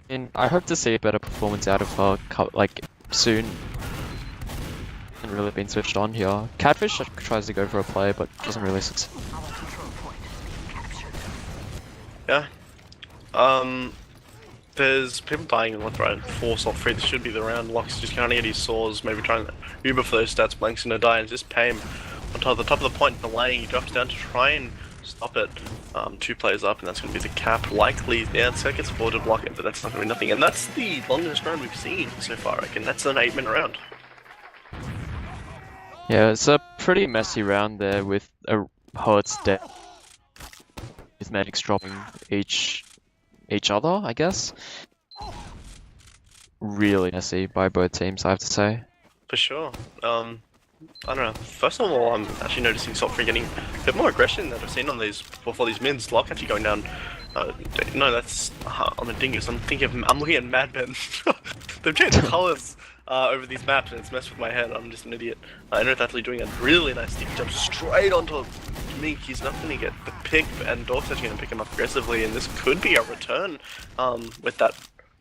And I hope to see a better performance out of her, like, soon. Hasn't really been switched on here. Catfish tries to go for a play, but doesn't really succeed. Yeah. There's people dying in left, right, 4 salt free. This should be the round. Locks just counting at his saws, maybe trying to Uber for those stats. Blank's gonna die and just pay him on top of the point, the lane. He drops down to try and stop it. 2 players up, and that's gonna be the cap. Likely, yeah, so it gets forward to block it, but that's not gonna be nothing. And that's the longest round we've seen so far, I reckon. That's an 8-minute round. Yeah, it's a pretty messy round there with a Hurt's dead. With medics dropping each other, I guess. Really messy by both teams, I have to say. For sure. I don't know. First of all, I'm actually noticing Saltfree getting a bit more aggression that I've seen on these before these mids. Lock actually going down. No, that's on the dingus. I'm looking at Mad Men. They've changed the colors over these maps, and it's messed with my head. I'm just an idiot. Enrith actually doing a really nice sticky jump straight onto Mink. He's not going to get the pick, and Dork's actually going to pick him up aggressively, and this could be a return with that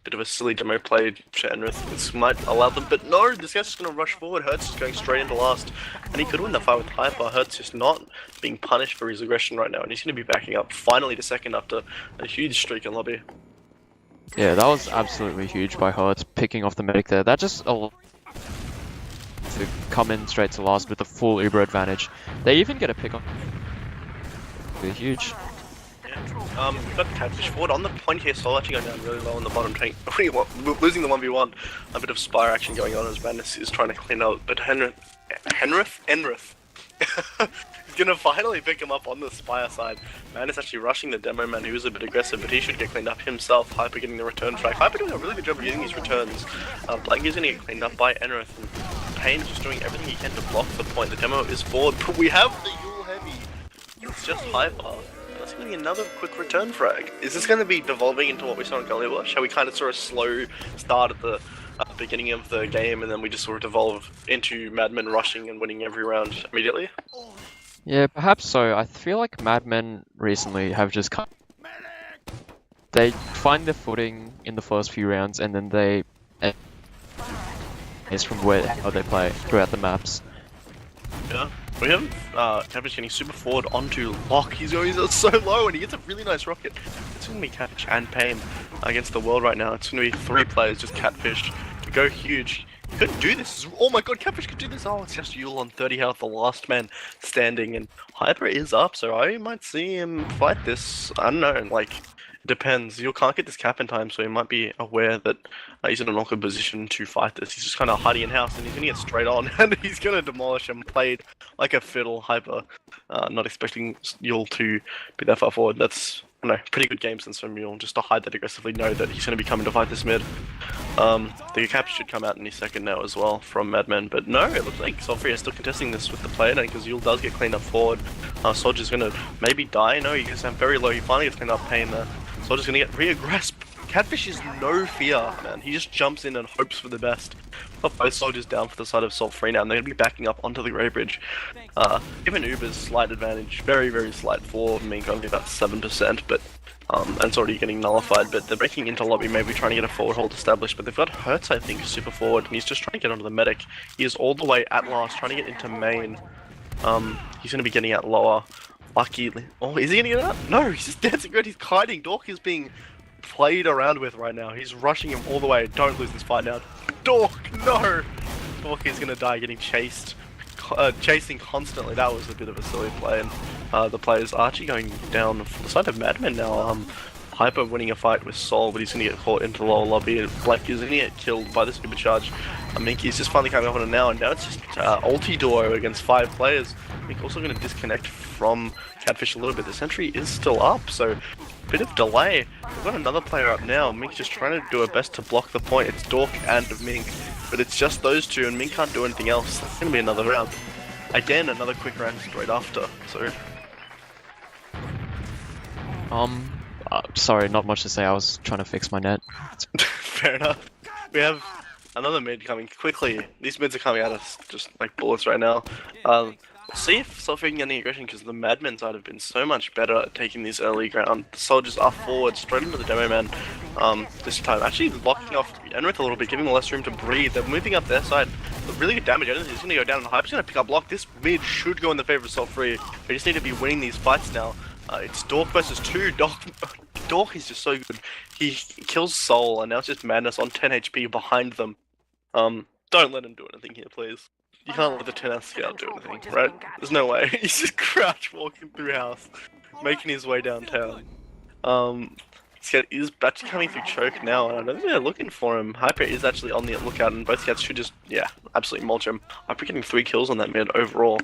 bit of a silly demo play for Enrith. This might allow them, but no, this guy's just going to rush forward. Hurts is going straight into last, and he could win the fight with Hyper. Hurts just not being punished for his aggression right now, and he's going to be backing up finally to second after a huge streak in lobby. Yeah, that was absolutely huge by Hurt, picking off the medic there. That just allowed to come in straight to last with the full Uber advantage. They even get a pick on. They're huge. Yeah. We've got the Catfish forward on the point here, Sol actually going down really low on the bottom tank. Losing the 1v1. A bit of Spire action going on as Madness is trying to clean out, but Enrith? He's gonna finally pick him up on the Spire side. Man is actually rushing the demo man, who is a bit aggressive, but he should get cleaned up himself. Hyper getting the return frag. Hyper doing a really good job of using these returns. Blank is gonna get cleaned up by Enrith, and Payne's just doing everything he can to block the point. The demo is forward, but we have the Yule Heavy. It's just Hyper. That's gonna be another quick return frag. Is this gonna be devolving into what we saw in Gullywash? How we kind of saw a slow start at the beginning of the game, and then we just sort of devolve into Madmen rushing and winning every round immediately? Yeah, perhaps so. I feel like Mad Men recently have just come. They find their footing in the first few rounds, and then they is from how they play throughout the maps. Yeah, we have Cabbage getting super forward onto Lock. He's going so low, and he gets a really nice rocket. It's gonna be Cabbage and Pain against the world right now. It's gonna be 3 players just Catfish to go huge. He couldn't do this. Oh my god, Catfish could do this. Oh, it's just Yule on 30 health, the last man standing, and Hyper is up, so I might see him fight this. I don't know, like, it depends. You can't get this cap in time, so he might be aware that he's in an awkward position to fight this. He's just kind of hiding in house, and he's gonna get straight on, and he's gonna demolish him. Played like a fiddle. Hyper, not expecting Yule to be that far forward. That's, I don't know, pretty good game sense from Yule, just to hide that aggressively, know that he's gonna be coming to fight this mid. The cap should come out any second now as well from Madmen, but no, it looks like Solfree is still contesting this with the player now because Yule does get cleaned up forward. Soldier's gonna maybe die. No, he gets down very low. He finally gets cleaned up. Pain there. Soldier's gonna get re-aggressed. Catfish is no fear, man. He just jumps in and hopes for the best. Got both soldiers down for the side of Salt Free now, and they're going to be backing up onto the Grey Bridge. Given Uber's slight advantage, very, very slight for Mink, only about 7%, but and it's already getting nullified, but they're breaking into lobby, maybe trying to get a forward hold established, but they've got Hertz, I think, super forward, and he's just trying to get onto the medic. He is all the way at last, trying to get into main. He's going to be getting out lower. Lucky. Oh, is he going to get out? No, he's just dancing good. He's kiting. Dork is being played around with right now. He's rushing him all the way. Don't lose this fight now. Dork, no! Dork is going to die getting chased. Chasing constantly. That was a bit of a silly play. And the players are actually going down for the side of Madman now. Hyper winning a fight with Sol, but he's going to get caught into the lower lobby, and Black is going to get killed by the supercharge. Minky's just finally coming up on it now, and now it's just ulti duo against 5 players. Mink also going to disconnect from Catfish a little bit. The sentry is still up, so bit of delay. We've got another player up now. Mink's just trying to do her best to block the point. It's Dork and Mink, but it's just those two, and Mink can't do anything else. It's going to be another round. Again, another quick round straight after, so... Sorry, not much to say. I was trying to fix my net. Fair enough. We have another mid coming quickly. These mids are coming at us just like bullets right now. We'll see if Sulfur can get any aggression, because the Madmen side have been so much better at taking this early ground. The soldiers are forward, straight into the demo man this time. Actually locking off Enrith a little bit, giving them less room to breathe. They're moving up their side. Really good damage. Enrith is going to go down, and Hype's going to pick up block. This mid should go in the favor of Salt Free. They just need to be winning these fights now. It's Dork versus 2. Dork is just so good. He kills Soul, and now it's just Madness on 10 HP behind them. Don't let him do anything here, please. You can't let the 10th scout do anything, right? There's no way. He's just crouch walking through house, making his way downtown. Scout is actually coming through choke now, and I don't think they're looking for him. Hyper is actually on the lookout, and both scouts should just, yeah, absolutely mulch him. Hyper getting 3 kills on that mid overall,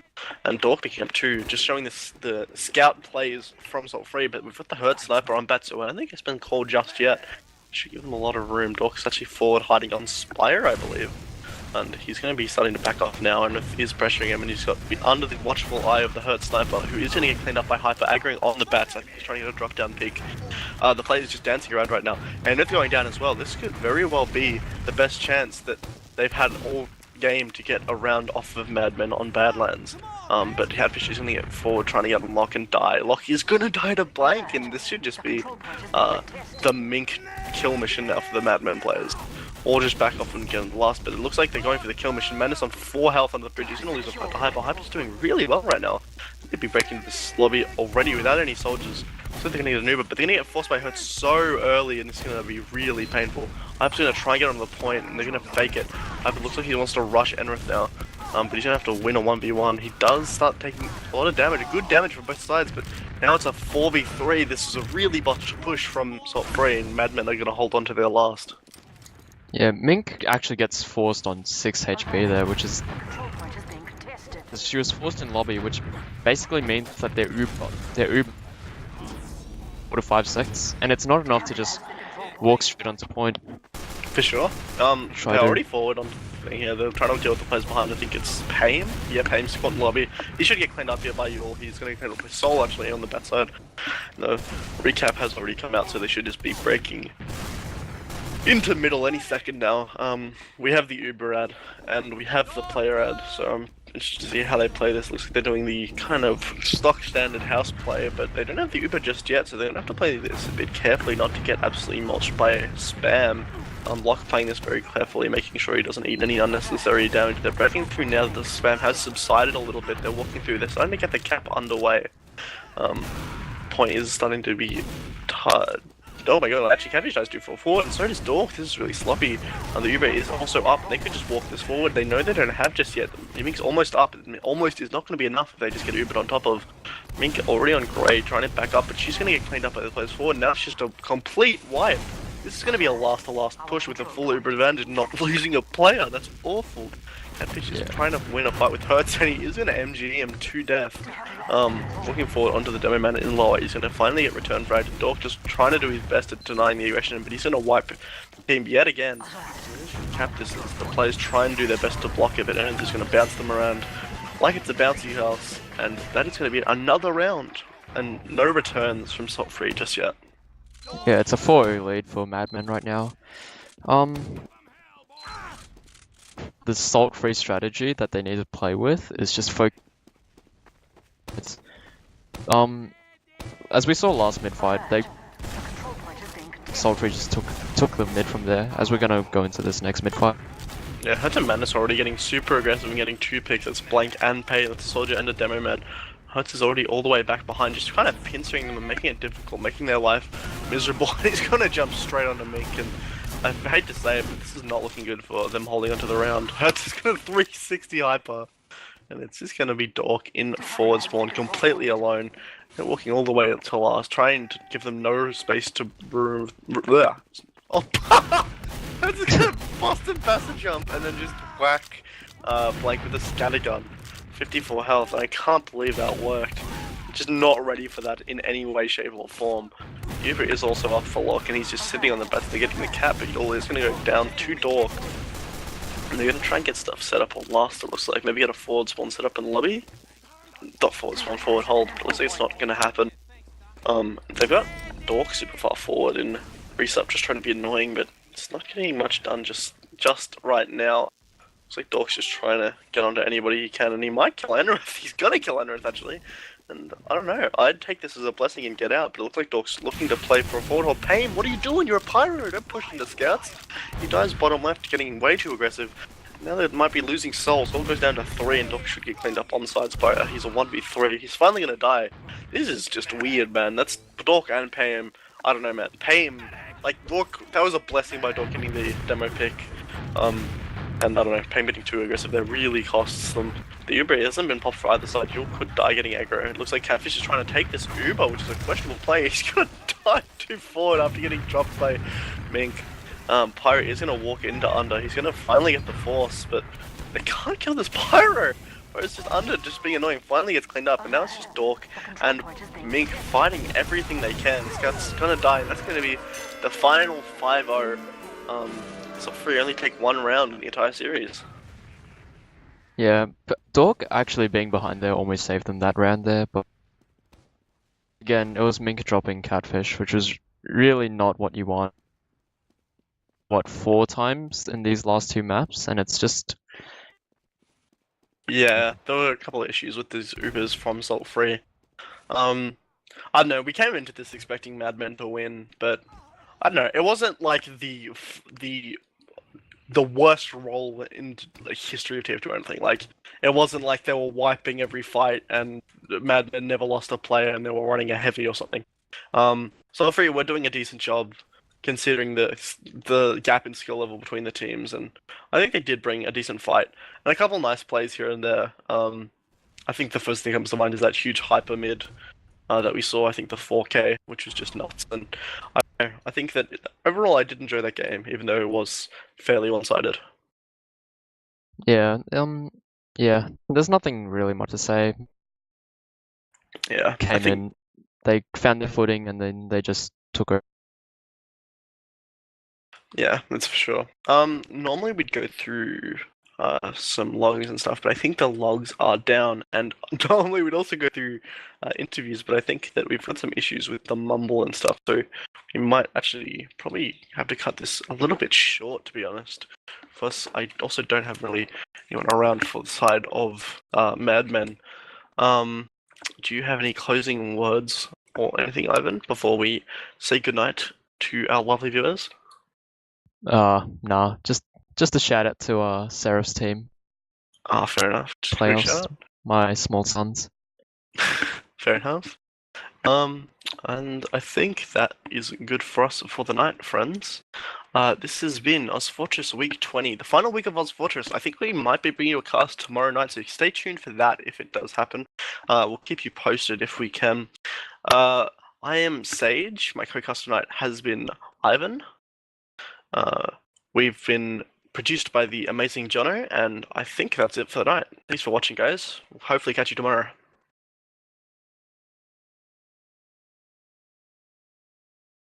and Dork picking up 2, just showing this the scout plays from Salt Free, but we've got the Hurt Sniper on bat, so I don't think it's been called just yet. Should give him a lot of room. Dork's actually forward hiding on Spire, I believe. And he's going to be starting to back off now, and if he's pressuring him, and he's got to be under the watchful eye of the Hurt Sniper, who is going to get cleaned up by Hyper, aggroing on the bats. I think he's trying to get a drop down peak. The play is just dancing around right now, and if going down as well, this could very well be the best chance that they've had all game to get a round off of Madmen on Badlands. But Catfish is going to get forward, trying to get him Lock and die. Lock is going to die to blank, and this should just be the Mink kill mission now for the Madmen players. Or just back off and get on the last, but it looks like they're going for the kill mission. Madness on 4 health on the bridge. He's going to lose a fight to Hyper. Hyper's doing really well right now. They'd be breaking this lobby already without any soldiers. So they're going to get an Uber, but they're going to get forced by Hurt so early, and it's going to be really painful. Hyper's going to try and get onto the point, and they're going to fake it. Hyper looks like he wants to rush Enrith now, but he's going to have to win a 1v1. He does start taking a lot of damage, good damage from both sides, but now it's a 4v3. This is a really botched push from Salt Free, and Madmen are going to hold on to their last. Yeah, Mink actually gets forced on 6 HP there, which is... She was forced in lobby, which basically means that they're Uber 4 to 5 seconds, and it's not enough to just walk straight onto point. For sure. They're already forward on thing here. They're trying to deal with the players behind. I think it's Payne. Yeah, Payne's caught in the lobby. He should get cleaned up here by Yule. He's going to get cleaned up with Soul actually on the bat side. The recap has already come out, so they should just be breaking into middle any second now. We have the Uber ad, and we have the player ad, so I'm interested to see how they play this. Looks like they're doing the kind of stock standard house play, but they don't have the Uber just yet, so they're going to have to play this a bit carefully not to get absolutely mulched by spam. Lock playing this very carefully, making sure he doesn't eat any unnecessary damage. They're breaking through now that the spam has subsided a little bit. They're walking through. They're starting to get the cap underway. Point is starting to be tired. Oh my god, actually Catfish does do full forward, and so does Dork. This is really sloppy. The Uber is also up. They could just walk this forward. They know they don't have just yet. Mink's almost up. Almost is not going to be enough if they just get Ubered on top of. Mink already on Grey, trying to back up, but she's going to get cleaned up by the players forward. Now it's just a complete wipe. This is going to be a last-to-last push with a full Uber advantage, not losing a player. That's awful. Catfish is trying to win a fight with Hertz, and he is going to MG him to death. Looking forward onto the demo man in lower. He's going to finally get return frag. Dork just trying to do his best at denying the aggression, but he's going to wipe the team yet again. Cap this as the players try and do their best to block it, but Ernest is going to bounce them around like it's a bouncy house, and that is going to be another round, and no returns from Salt Free just yet. Yeah, it's a 4-0 lead for Madmen right now. The salt-free strategy that they need to play with is just focus. As we saw last mid fight, they salt-free just took the mid from there. As we're gonna go into this next mid fight. Yeah, Hunter Madness already getting super aggressive and getting 2 picks. That's Blank and Pay. That's Soldier and the Demo Man. Hutz is already all the way back behind, just kind of pinching them and making it difficult, making their life miserable. He's gonna jump straight onto Mink, and I hate to say it, but this is not looking good for them holding onto the round. Hutz is gonna 360 hyper, and it's just gonna be Dork in forward spawn, completely alone. They're walking all the way to last, trying to give them no space to breathe. Oh, that's gonna Boston Bassett jump and then just whack Blake with a scattergun. 54 health, and I can't believe that worked. Just not ready for that in any way, shape, or form. Uber is also up for lock, and he's just sitting on the best. They're getting the cap, but Yul is going to go down to Dork. And they're going to try and get stuff set up on last, it looks like. Maybe get a forward spawn set up in lobby? Not forward spawn, forward hold, but it looks like it's not going to happen. They've got Dork super far forward in resup, just trying to be annoying, but it's not getting much done just right now. Looks like Dork's just trying to get onto anybody he can, and he might kill Enrith. He's gonna kill Enrith, actually. And I don't know, I'd take this as a blessing and get out, but it looks like Dork's looking to play for a forward hold. Pain, what are you doing? You're a pyro, don't push into scouts. He dies bottom left, getting way too aggressive. Now they might be losing Soul. Soul goes down to 3, and Dork should get cleaned up on side Spire. He's a 1v3. He's finally gonna die. This is just weird, man. That's Dork and Payham. I don't know, man. Payham, like, Dork, that was a blessing by Dork getting the demo pick. And I don't know, Pain getting too aggressive there really costs them. The Uber hasn't been popped for either side. You could die getting aggro. It looks like Catfish is trying to take this Uber, which is a questionable play. He's gonna die too forward after getting dropped by Mink. Pyro is gonna walk into under. He's gonna finally get the force, but they can't kill this Pyro. Pyro's just under, just being annoying. Finally gets cleaned up, and now it's just Dork and Mink fighting everything they can. This guy's gonna die, and that's gonna be the final 5-0. So free only take 1 round in the entire series. Yeah, but Dork actually being behind there almost saved them that round there, but again, it was Mink dropping Catfish, which was really not what you want. What, 4 times in these last 2 maps, and it's just... Yeah, there were a couple of issues with these Ubers from Salt Free. I don't know, we came into this expecting Madmen to win, but I don't know, it wasn't like the worst role in the history of TF2 or anything. Like, it wasn't like they were wiping every fight and Madmen never lost a player and they were running a heavy or something. So free, we're doing a decent job considering the gap in skill level between the teams, and I think they did bring a decent fight and a couple nice plays here and there. I think the first thing that comes to mind is that huge hyper mid that we saw. I think the 4K, which was just nuts, and I think that overall I did enjoy that game, even though it was fairly one-sided. Yeah, yeah, there's nothing really much to say. Yeah, Came in, they found their footing, and then they just took over. Yeah, that's for sure. Normally we'd go through some logs and stuff, but I think the logs are down, and normally we'd also go through interviews, but I think that we've got some issues with the mumble and stuff, so we might actually probably have to cut this a little bit short, to be honest. Plus, I also don't have really anyone around for the side of Madmen. Do you have any closing words or anything, Ivan, before we say goodnight to our lovely viewers? Nah, just a shout out to Seraph's team. Fair enough. Playoffs, my small sons. Fair enough. And I think that is good for us for the night, friends. This has been ozfortress Week 20, the final week of ozfortress. I think we might be bringing you a cast tomorrow night, so stay tuned for that if it does happen. We'll keep you posted if we can. I am Sage. My co-cast tonight has been Ivan. We've been produced by the amazing Johno, and I think that's it for the night. Thanks for watching, guys. We'll hopefully catch you tomorrow.